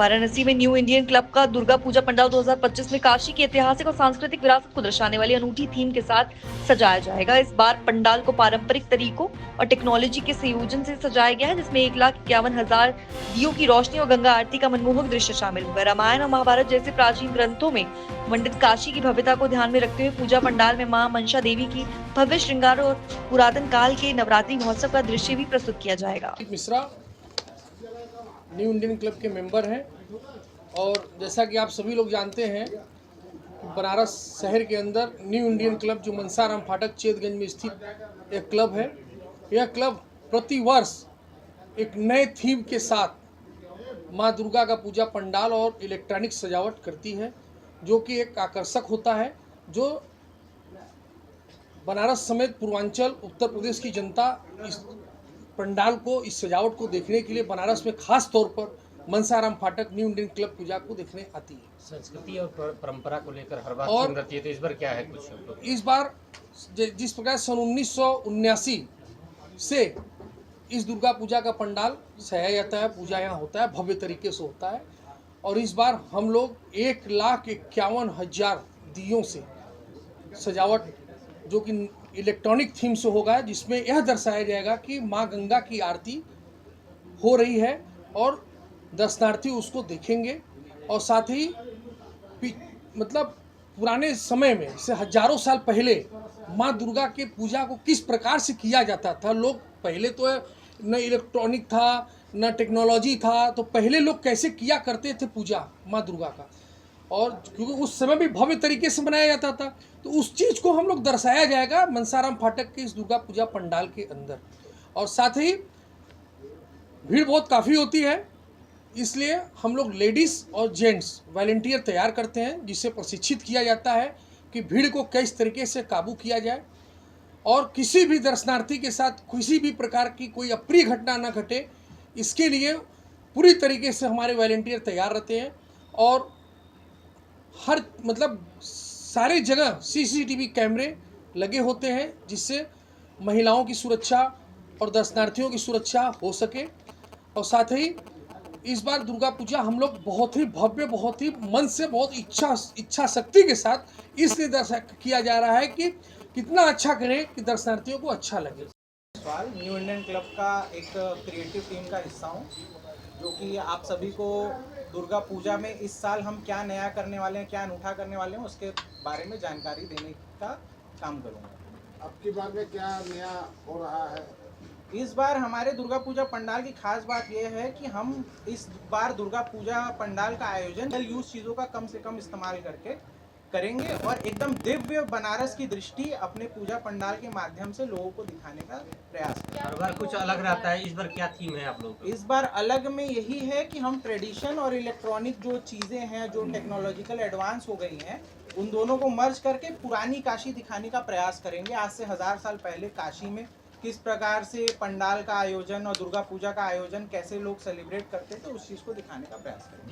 वाराणसी में new Indian club का दुर्गा पूजा पंडाल 2025 में काशी की ऐतिहासिक और सांस्कृतिक विरासत को दर्शाने वाली अनूठी थीम के साथ सजाया जाएगा। इस बार पंडाल को पारंपरिक तरीकों और टेक्नोलॉजी के संयोजन से सजाया गया है, जिसमें 1,51,000 दियों की रोशनी और गंगा आरती का मनमोहक दृश्य शामिल होगा। रामायण और महाभारत जैसे प्राचीन ग्रंथों में मंडित काशी की भव्यता को ध्यान में रखते हुए पूजा पंडाल में मां मनसा देवी की भव्य श्रृंगार और पुरातन काल के नवरात्रि महोत्सव का दृश्य भी प्रस्तुत किया जाएगा। मिश्रा न्यू इंडियन क्लब के मेंबर हैं और जैसा कि आप सभी लोग जानते हैं, बनारस शहर के अंदर न्यू इंडियन क्लब जो मनसाराम फाटक चेतगंज में स्थित एक क्लब है। यह क्लब प्रतिवर्ष एक नए थीम के साथ माँ दुर्गा का पूजा पंडाल और इलेक्ट्रॉनिक सजावट करती है, जो कि एक आकर्षक होता है, जो बनारस समेत पूर्वांचल उत्तर प्रदेश की जनता इस पंडाल को, इस सजावट को देखने के लिए बनारस में खास तौर पर मनसाराम फाटक न्यू इंडियन क्लब पूजा को देखने आती है। संस्कृति और परंपरा को लेकर हर बार और थीम रहती है, तो इस बार क्या है कुछ? इस बार जिस प्रकार सन 1979 से इस दुर्गा पूजा का पंडाल सजाया जाता है, पूजा यहाँ होता है, भव्य तरीके से होता है। और इस बार हम लोग 1,51,000 दियों से सजावट, जो कि इलेक्ट्रॉनिक थीम से होगा, जिसमें यह दर्शाया जाएगा कि माँ गंगा की आरती हो रही है और दर्शनार्थी उसको देखेंगे। और साथ ही मतलब पुराने समय में से हजारों साल पहले माँ दुर्गा के पूजा को किस प्रकार से किया जाता था। लोग पहले तो न इलेक्ट्रॉनिक था न टेक्नोलॉजी था, तो पहले लोग कैसे किया करते थे पूजा माँ दुर्गा का, और क्योंकि उस समय भी भव्य तरीके से बनाया जाता था, तो उस चीज़ को हम लोग दर्शाया जाएगा मनसाराम फाटक के इस दुर्गा पूजा पंडाल के अंदर। और साथ ही भीड़ बहुत काफ़ी होती है, इसलिए हम लोग लेडीज़ और जेंट्स वॉलंटियर तैयार करते हैं, जिससे प्रशिक्षित किया जाता है कि भीड़ को किस तरीके से काबू किया जाए और किसी भी दर्शनार्थी के साथ किसी भी प्रकार की कोई अप्रिय घटना न घटे। इसके लिए पूरी तरीके से हमारे वॉलंटियर तैयार रहते हैं और हर सारे जगह सीसीटीवी कैमरे लगे होते हैं, जिससे महिलाओं की सुरक्षा और दर्शनार्थियों की सुरक्षा हो सके। और साथ ही इस बार दुर्गा पूजा हम लोग बहुत ही भव्य, बहुत ही मन से, बहुत इच्छा शक्ति के साथ इसलिए किया जा रहा है कि कितना अच्छा करें कि दर्शनार्थियों को अच्छा लगे। न्यू इंडियन क्लब का एक क्रिएटिव टीम का हिस्सा हूँ, जो कि आप सभी को दुर्गा पूजा में इस साल हम क्या नया करने वाले हैं, क्या अनूठा करने वाले हैं, उसके बारे में जानकारी देने का काम करूँगा। अब की बार में क्या नया हो रहा है? इस बार हमारे दुर्गा पूजा पंडाल की खास बात यह है कि हम इस बार दुर्गा पूजा पंडाल का आयोजन यूज चीज़ों का कम से कम इस्तेमाल करके करेंगे और एकदम दिव्य बनारस की दृष्टि अपने पूजा पंडाल के माध्यम से लोगों को दिखाने का प्रयास करेंगे। हर बार कुछ अलग रहता है, इस बार क्या थीम है आप लोगों का? इस बार अलग में यही है कि हम ट्रेडिशन और इलेक्ट्रॉनिक जो चीज़ें हैं, जो टेक्नोलॉजिकल एडवांस हो गई हैं, उन दोनों को मर्ज करके पुरानी काशी दिखाने का प्रयास करेंगे। आज से 1000 साल पहले काशी में किस प्रकार से पंडाल का आयोजन और दुर्गा पूजा का आयोजन कैसे लोग सेलिब्रेट करते थे, उस चीज़ को दिखाने का प्रयास करेंगे।